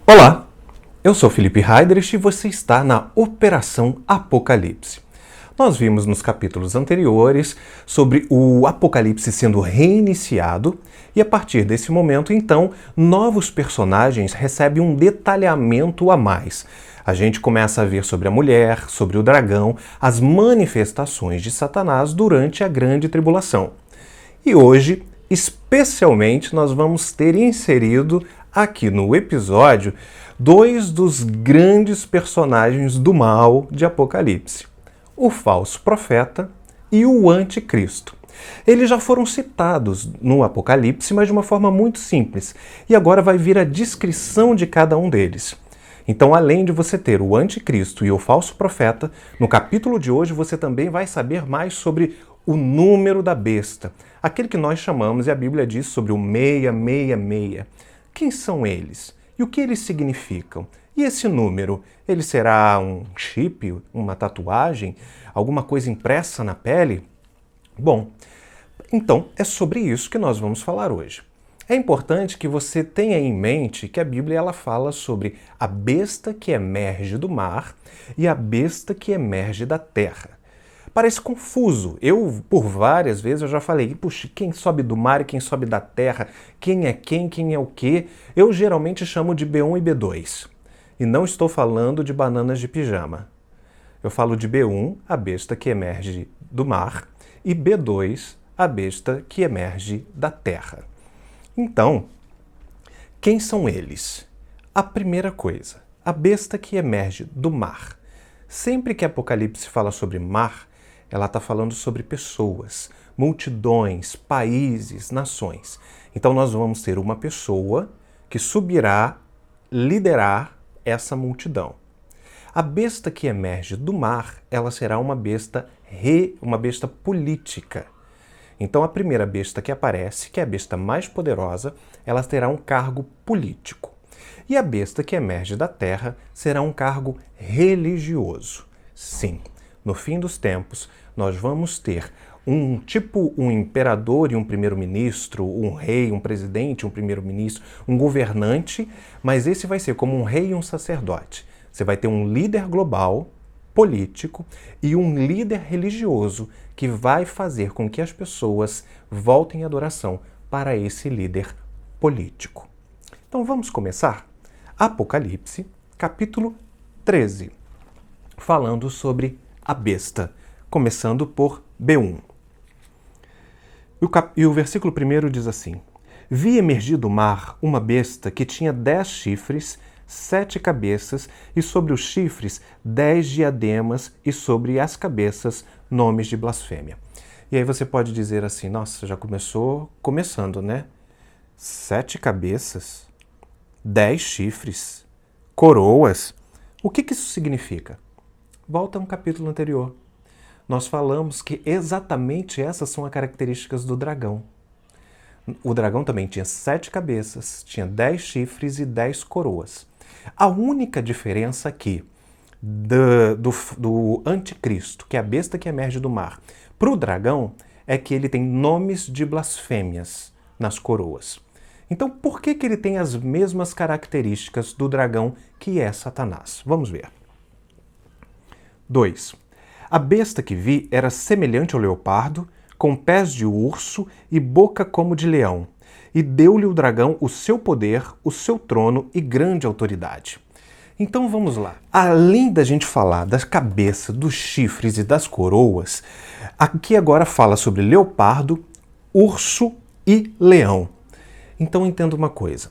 Olá, eu sou Felipe Heidrich e você está na Operação Apocalipse. Nós vimos nos capítulos anteriores sobre o Apocalipse sendo reiniciado e a partir desse momento, então, novos personagens recebem um detalhamento a mais. A gente começa a ver sobre a mulher, sobre o dragão, as manifestações de Satanás durante a grande tribulação. E hoje, especialmente, nós vamos ter inserido aqui no episódio dois dos grandes personagens do mal de Apocalipse: o falso profeta e o anticristo. Eles já foram citados no Apocalipse, mas de uma forma muito simples. E agora vai vir a descrição de cada um deles. Então, além de você ter o anticristo e o falso profeta, no capítulo de hoje você também vai saber mais sobre o número da besta, aquele que nós chamamos, e a Bíblia diz, sobre o 666. Quem são eles? E o que eles significam? E esse número, ele será um chip, uma tatuagem, alguma coisa impressa na pele? Bom, então é sobre isso que nós vamos falar hoje. É importante que você tenha em mente que a Bíblia ela fala sobre a besta que emerge do mar e a besta que emerge da terra. Parece confuso. Eu, por várias vezes, eu já falei, puxa, quem sobe do mar e quem sobe da terra? Quem é o quê? Eu geralmente chamo de B1 e B2. E não estou falando de bananas de pijama. Eu falo de B1, a besta que emerge do mar, e B2, a besta que emerge da terra. Então, quem são eles? A primeira coisa, a besta que emerge do mar. Sempre que Apocalipse fala sobre mar, ela está falando sobre pessoas, multidões, países, nações. Então nós vamos ter uma pessoa que subirá liderar essa multidão. A besta que emerge do mar, ela será uma besta política. Então a primeira besta que aparece, que é a besta mais poderosa, ela terá um cargo político. E a besta que emerge da terra será um cargo religioso. Sim, no fim dos tempos, nós vamos ter um imperador e um primeiro-ministro, um rei, um presidente, um primeiro-ministro, um governante, mas esse vai ser como um rei e um sacerdote. Você vai ter um líder global, político, e um líder religioso que vai fazer com que as pessoas voltem a adoração para esse líder político. Então vamos começar? Apocalipse, capítulo 13, falando sobre a besta, começando por B1. E o versículo 1 diz assim: Vi emergir do mar uma besta que tinha 10 chifres, 7 cabeças, e sobre os chifres 10 diademas, e sobre as cabeças nomes de blasfêmia. E aí você pode dizer assim, nossa, já começando, né? 7 cabeças, 10 chifres, coroas. O que isso significa? Volta a um capítulo anterior. Nós falamos que exatamente essas são as características do dragão. O dragão também tinha 7 cabeças, tinha 10 chifres e 10 coroas. A única diferença aqui do anticristo, que é a besta que emerge do mar, para o dragão, é que ele tem nomes de blasfêmias nas coroas. Então, por que ele tem as mesmas características do dragão, que é Satanás? Vamos ver. 2. A besta que vi era semelhante ao leopardo, com pés de urso e boca como de leão, e deu-lhe o dragão o seu poder, o seu trono e grande autoridade. Então vamos lá. Além da gente falar das cabeças, dos chifres e das coroas, aqui agora fala sobre leopardo, urso e leão. Então entenda uma coisa.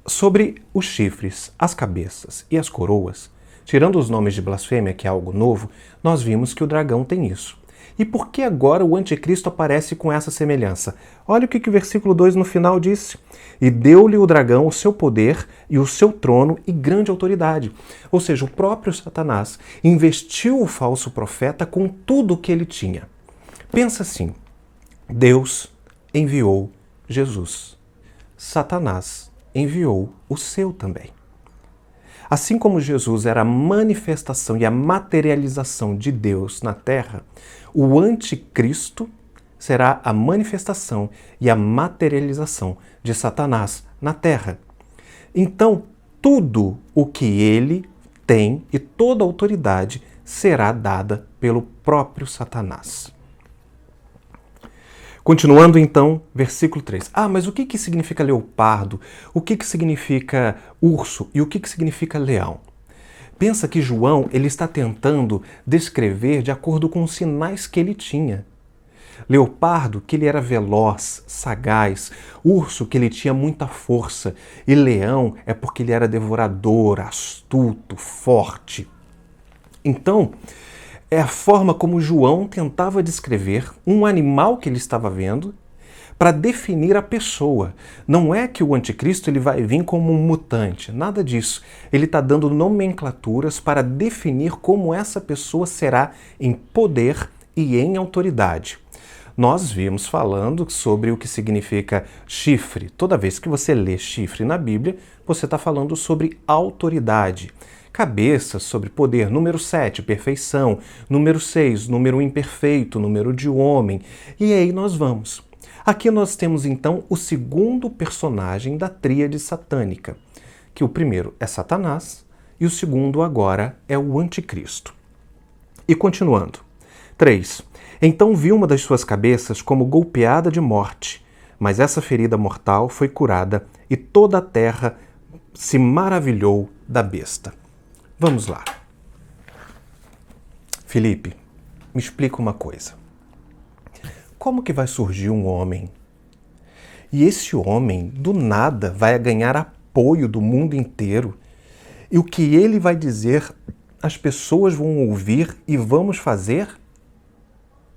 Sobre os chifres, as cabeças e as coroas, tirando os nomes de blasfêmia, que é algo novo, nós vimos que o dragão tem isso. E por que agora o anticristo aparece com essa semelhança? Olha o que o versículo 2 no final disse. E deu-lhe o dragão o seu poder e o seu trono e grande autoridade. Ou seja, o próprio Satanás investiu o falso profeta com tudo o que ele tinha. Pensa assim, Deus enviou Jesus. Satanás enviou o seu também. Assim como Jesus era a manifestação e a materialização de Deus na terra, o anticristo será a manifestação e a materialização de Satanás na terra. Então, tudo o que ele tem e toda a autoridade será dada pelo próprio Satanás. Continuando então, versículo 3. Mas o que significa leopardo? O que significa urso? E o que significa leão? Pensa que João ele está tentando descrever de acordo com os sinais que ele tinha. Leopardo, que ele era veloz, sagaz. Urso, que ele tinha muita força. E leão é porque ele era devorador, astuto, forte. Então, é a forma como João tentava descrever um animal que ele estava vendo para definir a pessoa. Não é que o anticristo ele vai vir como um mutante, nada disso. Ele está dando nomenclaturas para definir como essa pessoa será em poder e em autoridade. Nós vimos falando sobre o que significa chifre. Toda vez que você lê chifre na Bíblia, você está falando sobre autoridade. Cabeça, sobre poder. Número 7, perfeição. Número 6, número imperfeito, número de homem. E aí nós vamos. Aqui nós temos então o segundo personagem da tríade satânica, que o primeiro é Satanás e o segundo agora é o anticristo. E continuando. 3. Então vi uma das suas cabeças como golpeada de morte, mas essa ferida mortal foi curada e toda a terra se maravilhou da besta. Vamos lá. Felipe, me explica uma coisa. Como que vai surgir um homem? E esse homem, do nada, vai ganhar apoio do mundo inteiro. E o que ele vai dizer, as pessoas vão ouvir e vamos fazer?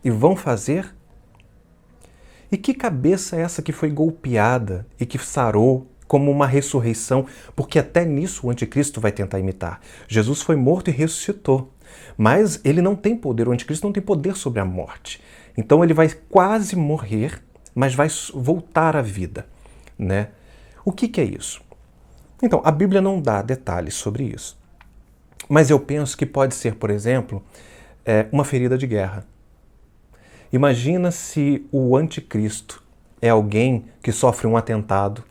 E vão fazer? E que cabeça é essa que foi golpeada e que sarou como uma ressurreição? Porque até nisso o anticristo vai tentar imitar. Jesus foi morto e ressuscitou. Mas ele não tem poder, o anticristo não tem poder sobre a morte. Então ele vai quase morrer, mas vai voltar à vida, né? O que é isso? Então, a Bíblia não dá detalhes sobre isso. Mas eu penso que pode ser, por exemplo, uma ferida de guerra. Imagina se o anticristo é alguém que sofre um atentado,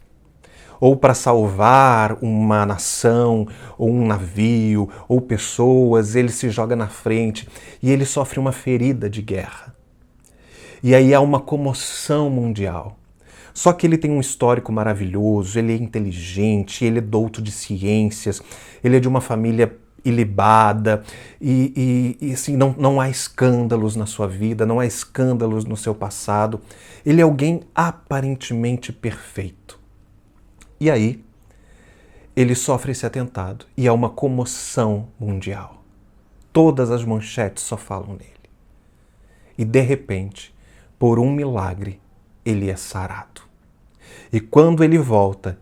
ou para salvar uma nação, ou um navio, ou pessoas, ele se joga na frente e ele sofre uma ferida de guerra. E aí há uma comoção mundial. Só que ele tem um histórico maravilhoso, ele é inteligente, ele é douto de ciências, ele é de uma família ilibada e assim, não há escândalos na sua vida, não há escândalos no seu passado. Ele é alguém aparentemente perfeito. E aí, ele sofre esse atentado e há uma comoção mundial. Todas as manchetes só falam nele. E de repente, por um milagre, ele é sarado. E quando ele volta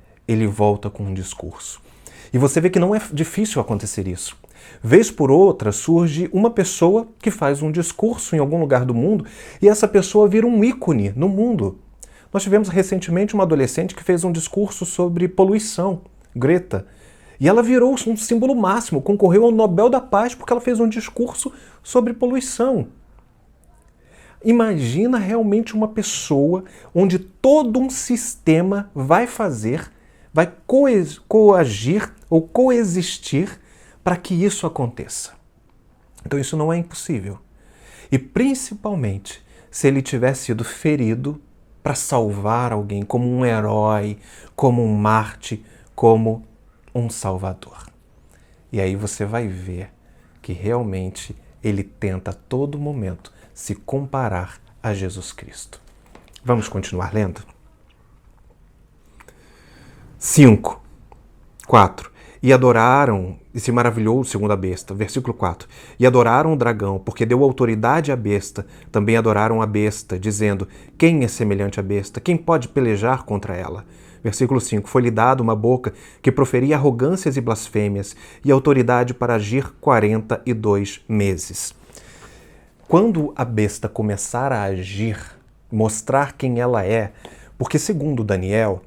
com um discurso. E você vê que não é difícil acontecer isso. Vez por outra surge uma pessoa que faz um discurso em algum lugar do mundo e essa pessoa vira um ícone no mundo. Nós tivemos recentemente uma adolescente que fez um discurso sobre poluição, Greta. E ela virou um símbolo máximo, concorreu ao Nobel da Paz porque ela fez um discurso sobre poluição. Imagina realmente uma pessoa onde todo um sistema vai coagir ou coexistir para que isso aconteça. Então isso não é impossível. E principalmente se ele tivesse sido ferido para salvar alguém como um herói, como um mártir, como um salvador. E aí você vai ver que realmente ele tenta a todo momento se comparar a Jesus Cristo. Vamos continuar lendo? 5. 4. E adoraram, e se maravilhou segundo a besta. Versículo 4. E adoraram o dragão, porque deu autoridade à besta. Também adoraram a besta, dizendo: quem é semelhante à besta? Quem pode pelejar contra ela? Versículo 5. Foi-lhe dado uma boca que proferia arrogâncias e blasfêmias, e autoridade para agir 42 meses. Quando a besta começar a agir, mostrar quem ela é, porque segundo Daniel,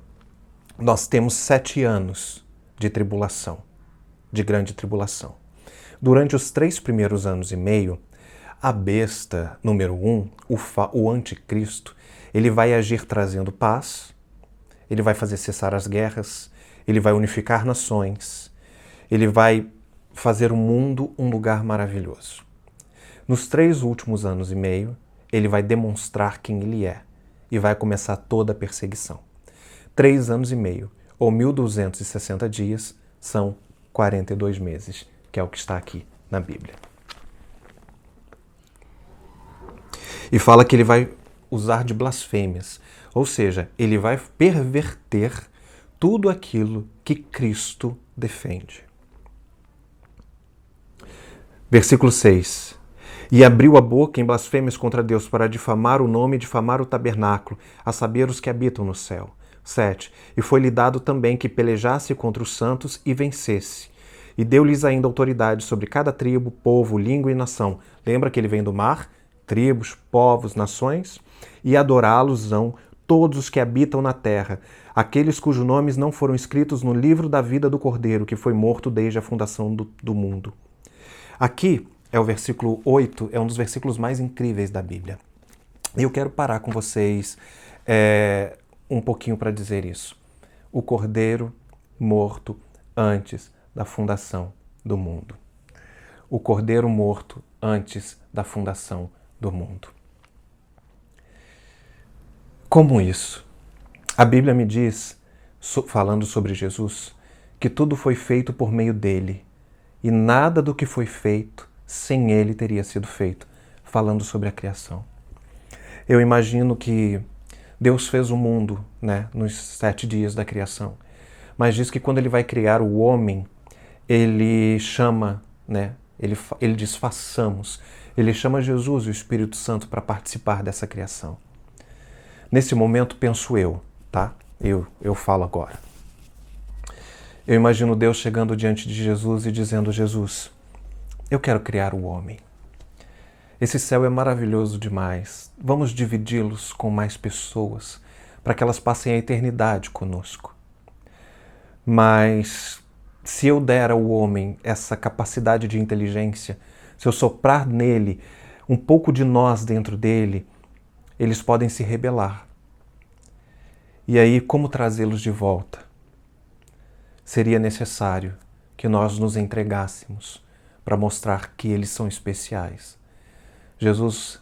nós temos 7 anos de tribulação, de grande tribulação. Durante os 3 primeiros anos e meio, a besta, número 1, o anticristo, ele vai agir trazendo paz, ele vai fazer cessar as guerras, ele vai unificar nações, ele vai fazer o mundo um lugar maravilhoso. Nos 3 últimos anos e meio, ele vai demonstrar quem ele é e vai começar toda a perseguição. 3 anos e meio, ou 1260 dias, são 42 meses, que é o que está aqui na Bíblia. E fala que ele vai usar de blasfêmias, ou seja, ele vai perverter tudo aquilo que Cristo defende. Versículo 6. E abriu a boca em blasfêmias contra Deus para difamar o nome e difamar o tabernáculo, a saber os que habitam no céu. 7. E foi-lhe dado também que pelejasse contra os santos e vencesse. E deu-lhes ainda autoridade sobre cada tribo, povo, língua e nação. Lembra que ele vem do mar? Tribos, povos, nações, e adorá-los-ão todos os que habitam na terra, aqueles cujos nomes não foram escritos no livro da vida do Cordeiro, que foi morto desde a fundação do mundo. Aqui é o versículo 8, é um dos versículos mais incríveis da Bíblia. E eu quero parar com vocês um pouquinho para dizer isso. O Cordeiro morto antes da fundação do mundo. O Cordeiro morto antes da fundação do mundo. Como isso? A Bíblia me diz, falando sobre Jesus, que tudo foi feito por meio dele e nada do que foi feito sem ele teria sido feito, falando sobre a criação. Eu imagino que Deus fez o mundo, nos 7 dias da criação, mas diz que quando ele vai criar o homem, ele chama, ele diz façamos. Ele chama Jesus e o Espírito Santo para participar dessa criação. Nesse momento penso eu, tá? Eu falo agora. Eu imagino Deus chegando diante de Jesus e dizendo: Jesus, eu quero criar o homem. Esse céu é maravilhoso demais. Vamos dividi-los com mais pessoas para que elas passem a eternidade conosco. Mas se eu der ao homem essa capacidade de inteligência, se eu soprar nele um pouco de nós dentro dele, eles podem se rebelar. E aí, como trazê-los de volta? Seria necessário que nós nos entregássemos para mostrar que eles são especiais. Jesus,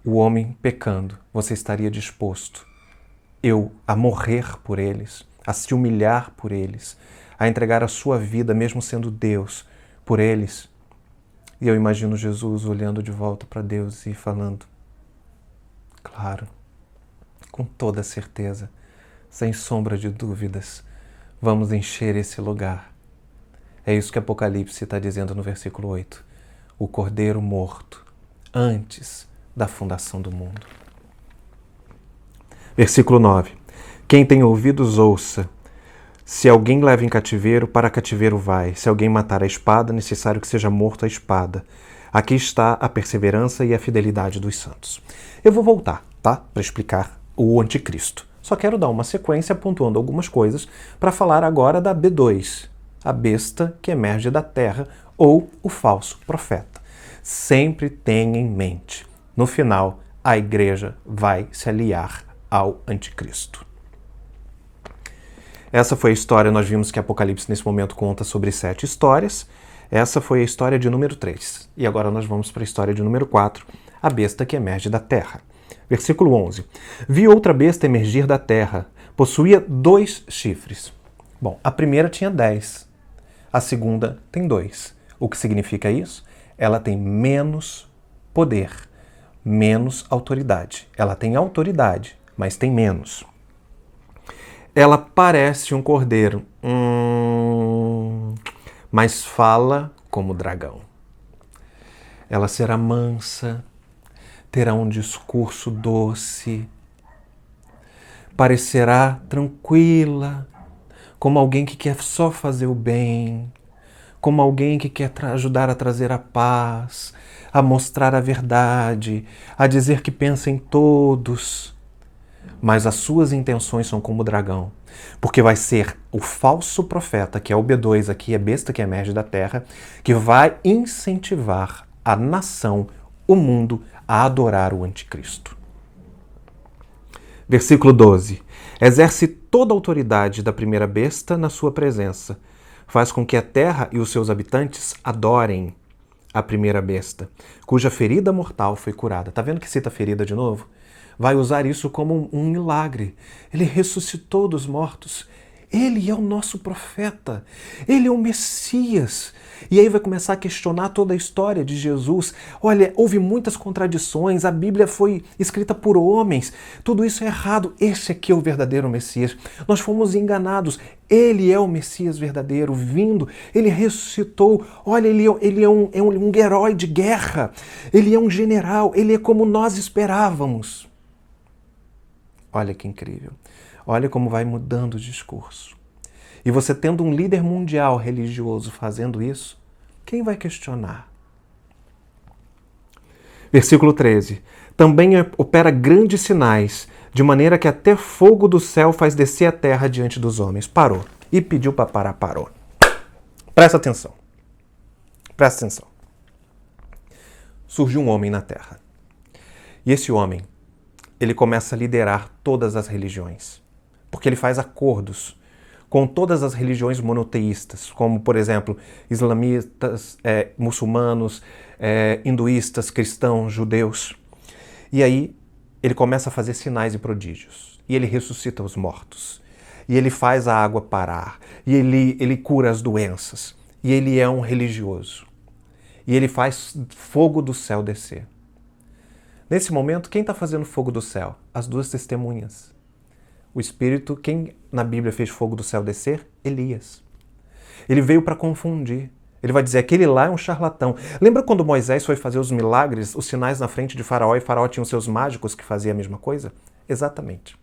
o homem pecando, você estaria disposto a morrer por eles, a se humilhar por eles, a entregar a sua vida, mesmo sendo Deus, por eles? E eu imagino Jesus olhando de volta para Deus e falando: claro, com toda certeza, sem sombra de dúvidas, vamos encher esse lugar. É isso que Apocalipse está dizendo no versículo 8. O Cordeiro morto antes da fundação do mundo. Versículo 9. Quem tem ouvidos, ouça. Se alguém leva em cativeiro, para cativeiro vai. Se alguém matar a espada, é necessário que seja morto a espada. Aqui está a perseverança e a fidelidade dos santos. Eu vou voltar, tá? Para explicar o anticristo. Só quero dar uma sequência pontuando algumas coisas para falar agora da B2, a besta que emerge da terra ou o falso profeta. Sempre tenha em mente, no final, a igreja vai se aliar ao anticristo. Essa foi a história, nós vimos que Apocalipse nesse momento conta sobre 7 histórias. Essa foi a história de número 3. E agora nós vamos para a história de número 4, a besta que emerge da terra. Versículo 11. Vi outra besta emergir da terra. Possuía 2 chifres. Bom, a primeira tinha 10. A segunda tem 2. O que significa isso? Ela tem menos poder, menos autoridade. Ela tem autoridade, mas tem menos. Ela parece um cordeiro, mas fala como dragão. Ela será mansa, terá um discurso doce, parecerá tranquila, como alguém que quer só fazer o bem, como alguém que quer ajudar a trazer a paz, a mostrar a verdade, a dizer que pensa em todos. Mas as suas intenções são como o dragão, porque vai ser o falso profeta, que é o B2 aqui, a besta que emerge da terra, que vai incentivar a nação, o mundo, a adorar o anticristo. Versículo 12. Exerce toda a autoridade da primeira besta na sua presença. Faz com que a terra e os seus habitantes adorem a primeira besta, cuja ferida mortal foi curada. Tá vendo que cita ferida de novo? Vai usar isso como um milagre. Ele ressuscitou dos mortos. Ele é o nosso profeta. Ele é o Messias. E aí vai começar a questionar toda a história de Jesus. Olha, houve muitas contradições. A Bíblia foi escrita por homens. Tudo isso é errado. Esse aqui é o verdadeiro Messias. Nós fomos enganados. Ele é o Messias verdadeiro, vindo. Ele ressuscitou. Olha, ele é um herói de guerra. Ele é um general. Ele é como nós esperávamos. Olha que incrível. Olha como vai mudando o discurso. E você tendo um líder mundial religioso fazendo isso, quem vai questionar? Versículo 13. Também opera grandes sinais, de maneira que até fogo do céu faz descer a terra diante dos homens. Parou. E pediu para parar, parou. Presta atenção. Presta atenção. Surgiu um homem na terra. E esse homem, ele começa a liderar todas as religiões. Porque ele faz acordos com todas as religiões monoteístas, como, por exemplo, islamistas, muçulmanos, hinduístas, cristãos, judeus. E aí ele começa a fazer sinais e prodígios. E ele ressuscita os mortos. E ele faz a água parar. E ele cura as doenças. E ele é um religioso. E ele faz fogo do céu descer. Nesse momento, quem está fazendo fogo do céu? As duas testemunhas. O Espírito, quem na Bíblia fez fogo do céu descer? Elias. Ele veio para confundir. Ele vai dizer, aquele lá é um charlatão. Lembra quando Moisés foi fazer os milagres, os sinais na frente de Faraó, e Faraó tinha os seus mágicos que faziam a mesma coisa? Exatamente.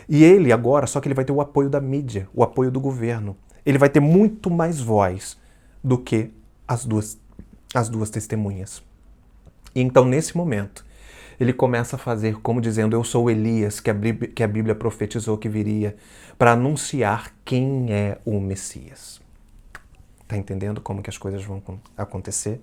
E ele agora, só que ele vai ter o apoio da mídia, o apoio do governo. Ele vai ter muito mais voz do que as duas testemunhas. E então, nesse momento, ele começa a fazer como dizendo, eu sou Elias, que a Bíblia profetizou que viria, para anunciar quem é o Messias. Está entendendo como que as coisas vão acontecer?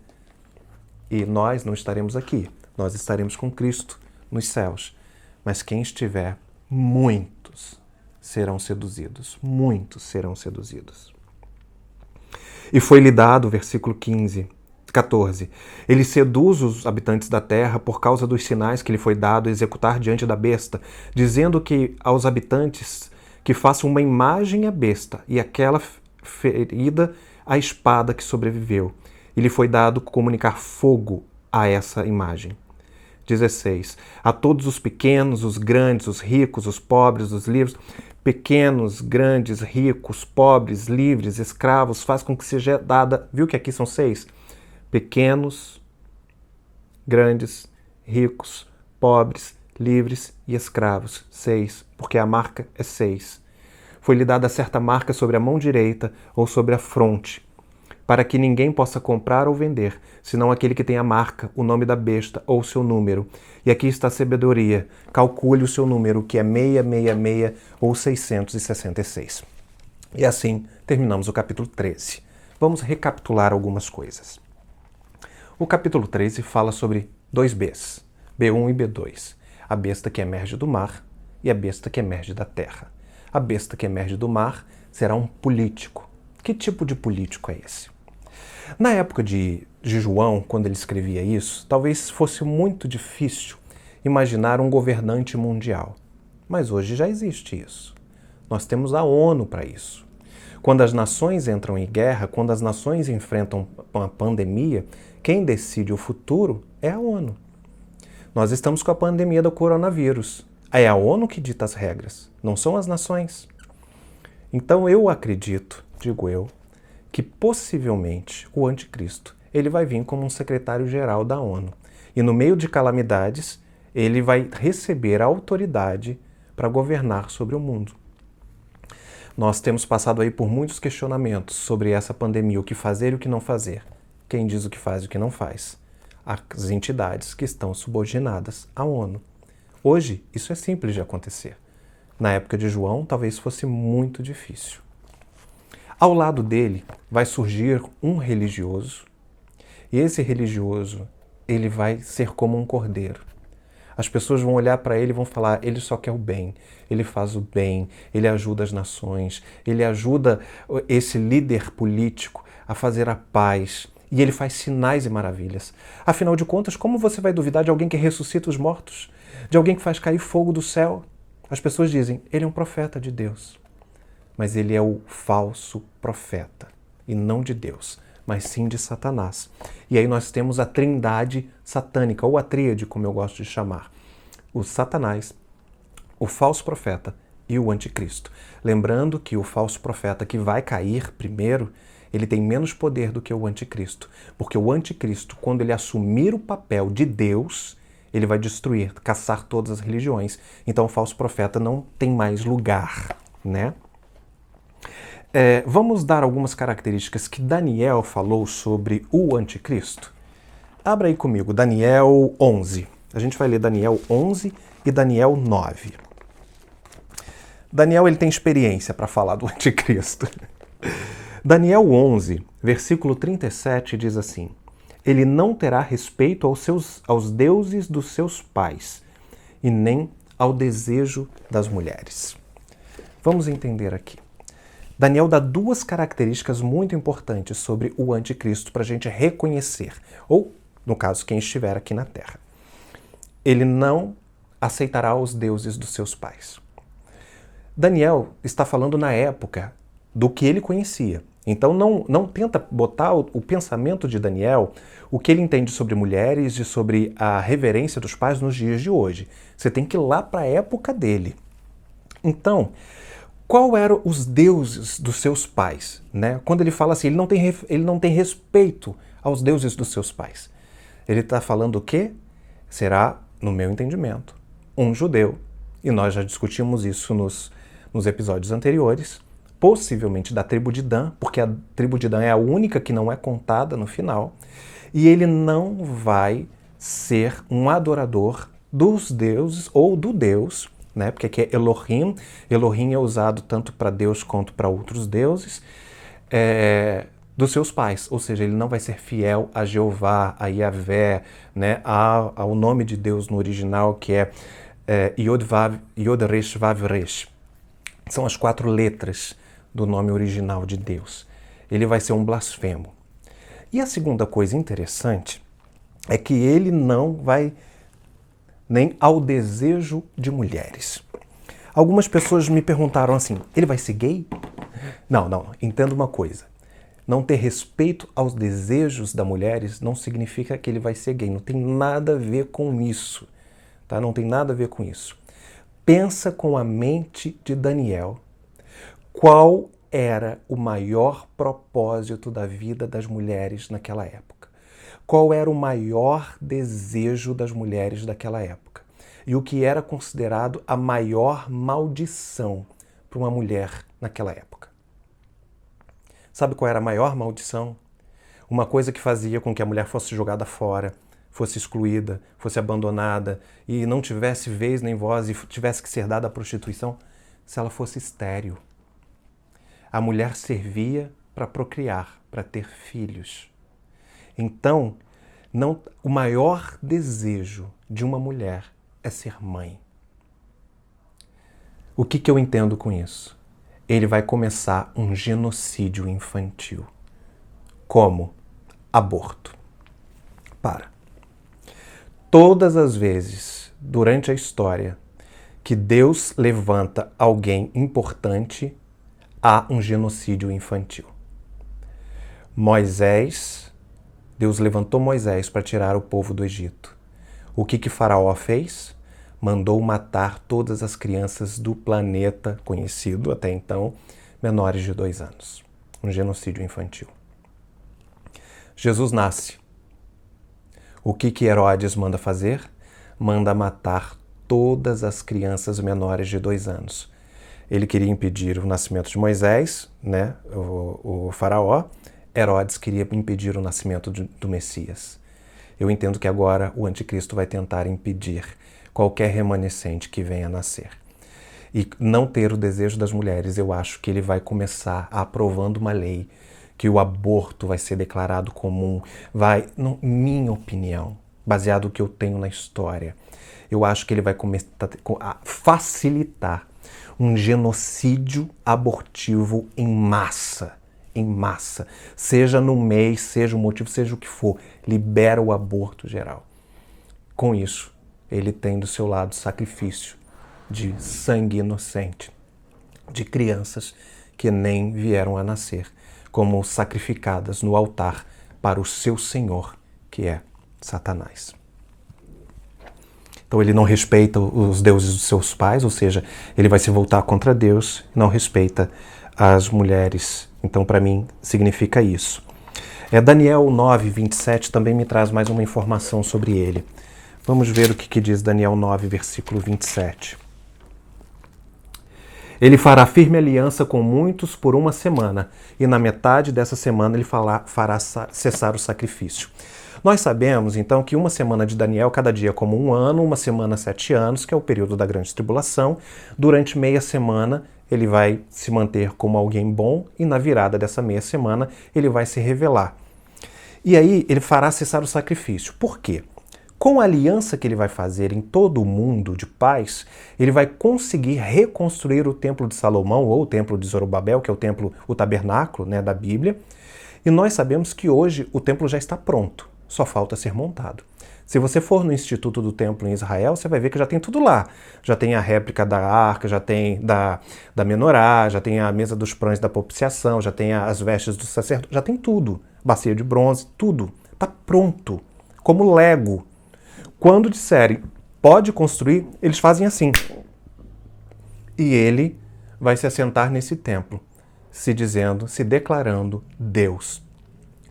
E nós não estaremos aqui, nós estaremos com Cristo nos céus. Mas quem estiver, muitos serão seduzidos, muitos serão seduzidos. E foi-lhe dado, versículo 14. Ele seduz os habitantes da terra por causa dos sinais que lhe foi dado executar diante da besta, dizendo que aos habitantes que façam uma imagem à besta e aquela ferida a espada que sobreviveu. E lhe foi dado comunicar fogo a essa imagem. 16. A todos os pequenos, os grandes, os ricos, os pobres, os livres, pequenos, grandes, ricos, pobres, livres, escravos, faz com que seja dada, viu que aqui são 6? Pequenos, grandes, ricos, pobres, livres e escravos. 6, porque a marca é 6. Foi-lhe dada certa marca sobre a mão direita ou sobre a fronte, para que ninguém possa comprar ou vender, senão aquele que tem a marca, o nome da besta ou o seu número. E aqui está a sabedoria. Calcule o seu número, que é 666 ou 666. E assim terminamos o capítulo 13. Vamos recapitular algumas coisas. O capítulo 13 fala sobre 2 Bs, B1 e B2. A besta que emerge do mar e a besta que emerge da terra. A besta que emerge do mar será um político. Que tipo de político é esse? Na época de João, quando ele escrevia isso, talvez fosse muito difícil imaginar um governante mundial. Mas hoje já existe isso. Nós temos a ONU para isso. Quando as nações entram em guerra, quando as nações enfrentam uma pandemia, quem decide o futuro é a ONU. Nós estamos com a pandemia do coronavírus. É a ONU que dita as regras, não são as nações. Então eu acredito, digo eu, que possivelmente o anticristo ele vai vir como um secretário-geral da ONU. E no meio de calamidades, ele vai receber a autoridade para governar sobre o mundo. Nós temos passado aí por muitos questionamentos sobre essa pandemia, o que fazer e o que não fazer. Quem diz o que faz e o que não faz? As entidades que estão subordinadas à ONU. Hoje, isso é simples de acontecer. Na época de João, talvez fosse muito difícil. Ao lado dele vai surgir um religioso, e esse religioso ele vai ser como um cordeiro. As pessoas vão olhar para ele e vão falar, ele só quer o bem, ele faz o bem, ele ajuda as nações, ele ajuda esse líder político a fazer a paz, e ele faz sinais e maravilhas. Afinal de contas, como você vai duvidar de alguém que ressuscita os mortos? De alguém que faz cair fogo do céu? As pessoas dizem, ele é um profeta de Deus. Mas ele é o falso profeta, e não de Deus, mas sim de Satanás. E aí nós temos a trindade satânica, ou a tríade, como eu gosto de chamar. O Satanás, o falso profeta e o anticristo. Lembrando que o falso profeta que vai cair primeiro, ele tem menos poder do que o anticristo. Porque o anticristo, quando ele assumir o papel de Deus, ele vai destruir, caçar todas as religiões. Então o falso profeta não tem mais lugar, né? Vamos dar algumas características que Daniel falou sobre o anticristo. Abra aí comigo, Daniel 11. A gente vai ler Daniel 11 e Daniel 9. Daniel ele tem experiência para falar do anticristo. Daniel 11, versículo 37 diz assim: ele não terá respeito aos deuses dos seus pais e nem ao desejo das mulheres. Vamos entender aqui. Daniel dá duas características muito importantes sobre o anticristo para a gente reconhecer, ou, no caso, quem estiver aqui na Terra. Ele não aceitará os deuses dos seus pais. Daniel está falando na época do que ele conhecia. Então não tenta botar o pensamento de Daniel, o que ele entende sobre mulheres e sobre a reverência dos pais nos dias de hoje. Você tem que ir lá para a época dele. Então, qual eram os deuses dos seus pais? Né? Quando ele fala assim, ele não tem respeito aos deuses dos seus pais. Ele está falando o quê? Será, no meu entendimento, um judeu. E nós já discutimos isso nos episódios anteriores. Possivelmente da tribo de Dan, porque a tribo de Dan é a única que não é contada no final. E ele não vai ser um adorador dos deuses ou do Deus, né? Porque aqui é Elohim. Elohim é usado tanto para Deus quanto para outros deuses, dos seus pais. Ou seja, ele não vai ser fiel a Jeová, a Yahvé, né? ao nome de Deus no original, que é Yod Resh Vav Resh. São as 4 letras do nome original de Deus. Ele vai ser um blasfemo. E a segunda coisa interessante é que ele não vai nem ao desejo de mulheres. Algumas pessoas me perguntaram assim, ele vai ser gay? Não, entenda uma coisa. Não ter respeito aos desejos das mulheres não significa que ele vai ser gay. Não tem nada a ver com isso. Tá? Não tem nada a ver com isso. Pensa com a mente de Daniel. Qual era o maior propósito da vida das mulheres naquela época? Qual era o maior desejo das mulheres daquela época? E o que era considerado a maior maldição para uma mulher naquela época? Sabe qual era a maior maldição? Uma coisa que fazia com que a mulher fosse jogada fora, fosse excluída, fosse abandonada e não tivesse vez nem voz e tivesse que ser dada à prostituição, se ela fosse estéril. A mulher servia para procriar, para ter filhos. Então, o maior desejo de uma mulher é ser mãe. O que eu entendo com isso? Ele vai começar um genocídio infantil. Como? Aborto. Todas as vezes, durante a história, que Deus levanta alguém importante, há um genocídio infantil. Deus levantou Moisés para tirar o povo do Egito. O que Faraó fez? Mandou matar todas as crianças do planeta conhecido até então, menores de 2 anos. Um genocídio infantil. Jesus nasce. O que Herodes manda fazer? Manda matar todas as crianças menores de 2 anos. Ele queria impedir o nascimento de Moisés, né, o faraó. Herodes queria impedir o nascimento do Messias. Eu entendo que agora o anticristo vai tentar impedir qualquer remanescente que venha a nascer. E não ter o desejo das mulheres, eu acho que ele vai começar aprovando uma lei que o aborto vai ser declarado comum. Minha opinião, baseado no que eu tenho na história. Eu acho que ele vai começar a facilitar um genocídio abortivo em massa. Em massa. Seja no mês, seja o motivo, seja o que for. Libera o aborto geral. Com isso, ele tem do seu lado sacrifício de sangue inocente, de crianças que nem vieram a nascer, como sacrificadas no altar para o seu senhor, que é Satanás. Então ele não respeita os deuses dos seus pais, ou seja, ele vai se voltar contra Deus, não respeita as mulheres. Então para mim significa isso. Daniel 9, 27 também me traz mais uma informação sobre ele. Vamos ver o que diz Daniel 9, versículo 27. Ele fará firme aliança com muitos por uma semana, e na metade dessa semana ele fará cessar o sacrifício. Nós sabemos, então, que uma semana de Daniel, cada dia como um ano, uma semana 7 anos, que é o período da grande tribulação. Durante meia semana, ele vai se manter como alguém bom, e na virada dessa meia semana, ele vai se revelar. E aí, ele fará cessar o sacrifício. Por quê? Com a aliança que ele vai fazer em todo o mundo de paz, ele vai conseguir reconstruir o Templo de Salomão, ou o Templo de Zorobabel, que é o tabernáculo, né, da Bíblia. E nós sabemos que hoje o templo já está pronto, só falta ser montado. Se você for no Instituto do Templo em Israel, você vai ver que já tem tudo lá. Já tem a réplica da arca, já tem da menorá, já tem a mesa dos pães da propiciação, já tem as vestes do sacerdote, já tem tudo. Bacia de bronze, tudo. Está pronto, como Lego. Quando disserem, pode construir, eles fazem assim. E ele vai se assentar nesse templo, se declarando Deus.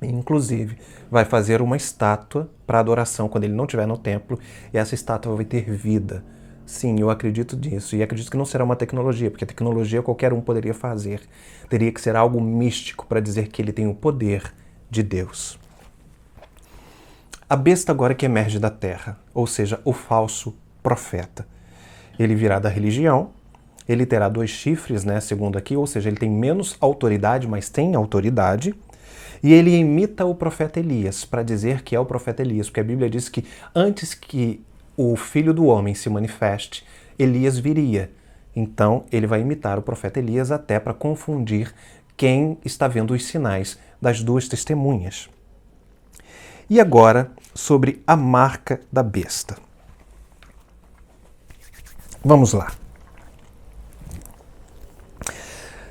Inclusive, vai fazer uma estátua para adoração quando ele não estiver no templo, e essa estátua vai ter vida. Sim, eu acredito nisso, e acredito que não será uma tecnologia, porque a tecnologia qualquer um poderia fazer. Teria que ser algo místico para dizer que ele tem o poder de Deus. A besta agora que emerge da terra, ou seja, o falso profeta. Ele virá da religião, ele terá 2 chifres, né, segundo aqui, ou seja, ele tem menos autoridade, mas tem autoridade, e ele imita o profeta Elias, para dizer que é o profeta Elias, porque a Bíblia diz que antes que o Filho do Homem se manifeste, Elias viria. Então, ele vai imitar o profeta Elias até para confundir quem está vendo os sinais das 2 testemunhas. E agora, sobre a marca da besta. Vamos lá.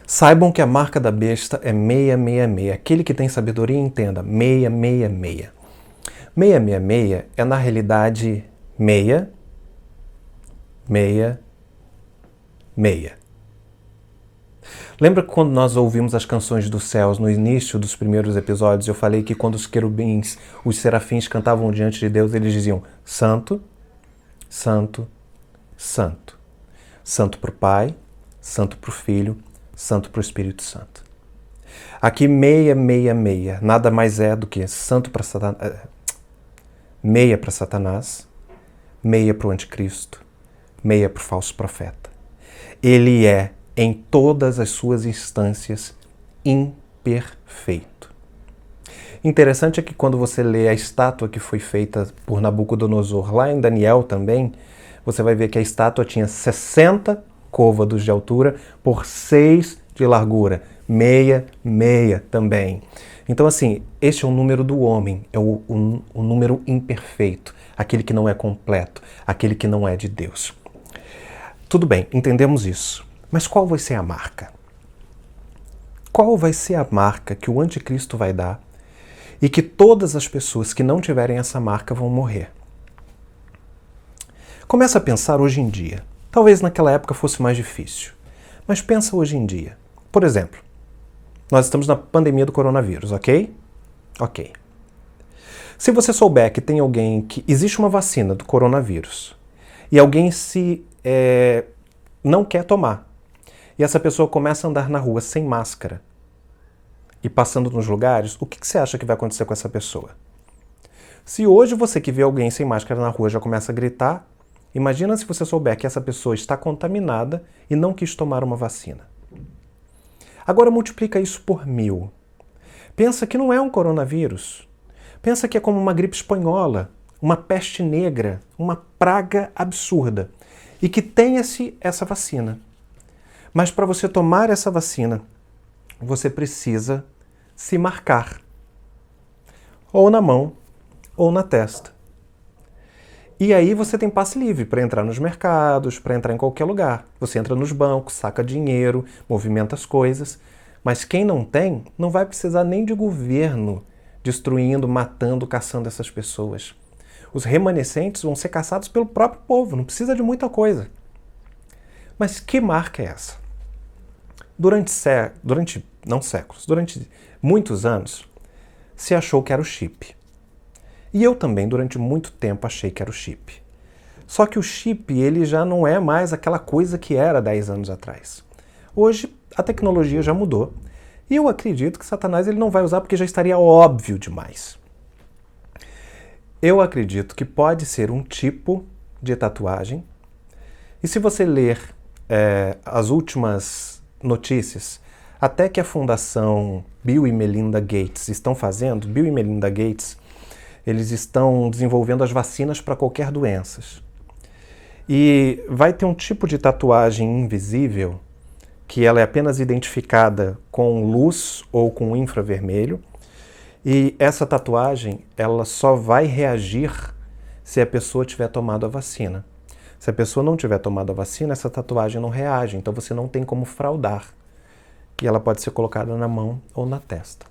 Saibam que a marca da besta é 666. Aquele que tem sabedoria entenda, 666. 666 é na realidade 6, 6, 6. Lembra que quando nós ouvimos as canções dos céus no início dos primeiros episódios, eu falei que quando os querubins, os serafins cantavam diante de Deus, eles diziam Santo, Santo, Santo. Santo para o Pai, Santo para o Filho, Santo para o Espírito Santo. Aqui 666 nada mais é do que santo para Satanás, 6 para Satanás, 6 para o anticristo, 6 para o falso profeta. Ele é, em todas as suas instâncias, imperfeito. Interessante é que quando você lê a estátua que foi feita por Nabucodonosor, lá em Daniel também, você vai ver que a estátua tinha 60 côvados de altura por 6 de largura, 6 também. Então assim, este é o número do homem, é o número imperfeito, aquele que não é completo, aquele que não é de Deus. Tudo bem, entendemos isso. Mas qual vai ser a marca? Qual vai ser a marca que o anticristo vai dar e que todas as pessoas que não tiverem essa marca vão morrer? Começa a pensar hoje em dia. Talvez naquela época fosse mais difícil, mas pensa hoje em dia. Por exemplo, nós estamos na pandemia do coronavírus, ok? Ok. Se você souber que tem alguém que existe uma vacina do coronavírus e alguém não quer tomar, e essa pessoa começa a andar na rua sem máscara e passando nos lugares, o que você acha que vai acontecer com essa pessoa? Se hoje você que vê alguém sem máscara na rua já começa a gritar, imagina se você souber que essa pessoa está contaminada e não quis tomar uma vacina. Agora multiplica isso por 1000. Pensa que não é um coronavírus. Pensa que é como uma gripe espanhola. uma peste negra, uma praga absurda, e que tenha-se essa vacina. Mas para você tomar essa vacina, você precisa se marcar, ou na mão, ou na testa. E aí você tem passe livre para entrar nos mercados, para entrar em qualquer lugar. Você entra nos bancos, saca dinheiro, movimenta as coisas. Mas quem não tem, não vai precisar nem de governo destruindo, matando, caçando essas pessoas. Os remanescentes vão ser caçados pelo próprio povo, não precisa de muita coisa. Mas que marca é essa? Durante muitos anos, se achou que era o chip. E eu também, durante muito tempo, achei que era o chip. Só que o chip, ele já não é mais aquela coisa que era 10 anos atrás. Hoje, a tecnologia já mudou. E eu acredito que Satanás ele não vai usar porque já estaria óbvio demais. Eu acredito que pode ser um tipo de tatuagem. E se você ler as últimas notícias, até que a Fundação Bill e Melinda Gates estão fazendo, Bill e Melinda Gates, eles estão desenvolvendo as vacinas para qualquer doença. E vai ter um tipo de tatuagem invisível que ela é apenas identificada com luz ou com infravermelho. E essa tatuagem, ela só vai reagir se a pessoa tiver tomado a vacina. Se a pessoa não tiver tomado a vacina, essa tatuagem não reage, então você não tem como fraudar. E ela pode ser colocada na mão ou na testa.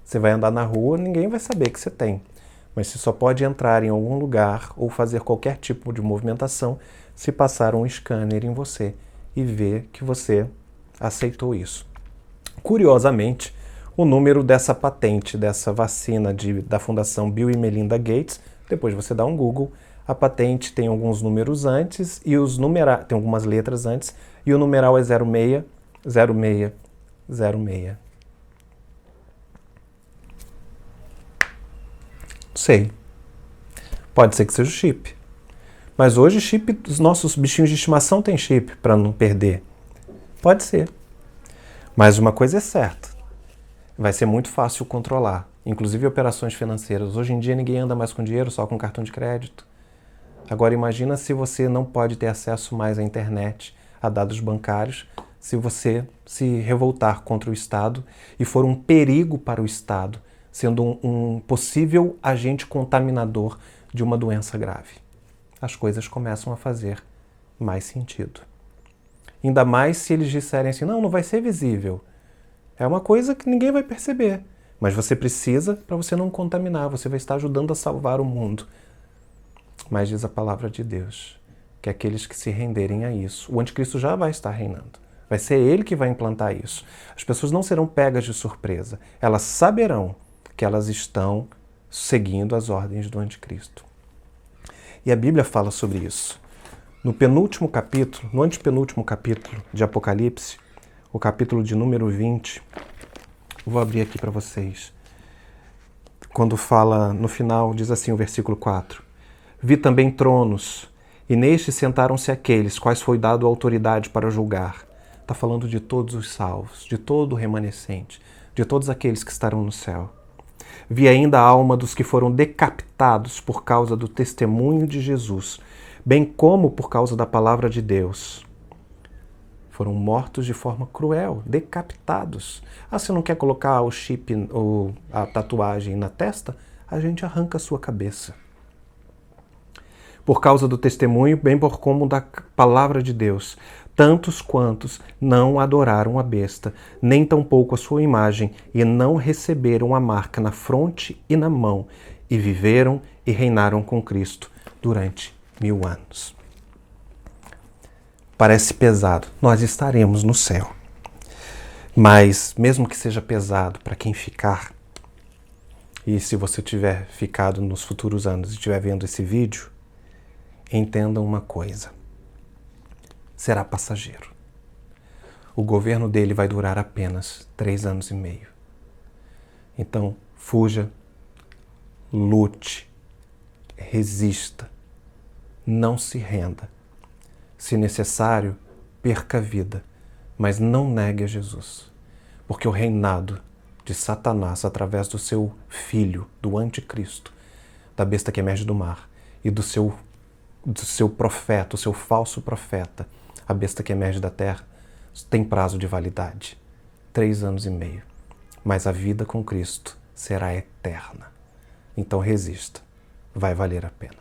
Você vai andar na rua, ninguém vai saber que você tem. Mas você só pode entrar em algum lugar ou fazer qualquer tipo de movimentação se passar um scanner em você e ver que você aceitou isso. Curiosamente, o número dessa patente, dessa vacina da Fundação Bill e Melinda Gates, depois você dá um Google, a patente tem alguns números antes e tem algumas letras antes e o numeral é 060606. Sei. Pode ser que seja o chip. Mas hoje os nossos bichinhos de estimação têm chip para não perder. Pode ser. Mas uma coisa é certa. Vai ser muito fácil controlar. Inclusive operações financeiras. Hoje em dia ninguém anda mais com dinheiro, só com cartão de crédito. Agora imagina se você não pode ter acesso mais à internet, a dados bancários, se você se revoltar contra o Estado e for um perigo para o Estado, sendo um possível agente contaminador de uma doença grave. As coisas começam a fazer mais sentido. Ainda mais se eles disserem assim, não vai ser visível. É uma coisa que ninguém vai perceber, mas você precisa para você não contaminar, você vai estar ajudando a salvar o mundo. Mas diz a palavra de Deus, que aqueles que se renderem a isso, o anticristo já vai estar reinando. Vai ser ele que vai implantar isso. As pessoas não serão pegas de surpresa. Elas saberão que elas estão seguindo as ordens do anticristo. E a Bíblia fala sobre isso. No antepenúltimo capítulo de Apocalipse, o capítulo de número 20, vou abrir aqui para vocês. Quando fala, no final, diz assim o versículo 4. Vi também tronos, e nestes sentaram-se aqueles, quais foi dado autoridade para julgar. Está falando de todos os salvos, de todo o remanescente, de todos aqueles que estarão no céu. Vi ainda a alma dos que foram decapitados por causa do testemunho de Jesus, bem como por causa da palavra de Deus. Foram mortos de forma cruel, decapitados. Se não quer colocar o chip ou a tatuagem na testa, a gente arranca a sua cabeça. Por causa do testemunho, bem por como da palavra de Deus, tantos quantos não adoraram a besta, nem tampouco a sua imagem, e não receberam a marca na fronte e na mão, e viveram e reinaram com Cristo durante 1000 anos. Parece pesado, nós estaremos no céu. Mas, mesmo que seja pesado para quem ficar, e se você tiver ficado nos futuros anos e estiver vendo esse vídeo, entendam uma coisa. Será passageiro. O governo dele vai durar apenas 3 anos e meio. Então, fuja, lute, resista, não se renda. Se necessário, perca a vida, mas não negue a Jesus. Porque o reinado de Satanás, através do seu filho, do anticristo, da besta que emerge do mar e do seu profeta, o seu falso profeta, a besta que emerge da terra, tem prazo de validade. 3 anos e meio. Mas a vida com Cristo será eterna. Então resista. Vai valer a pena.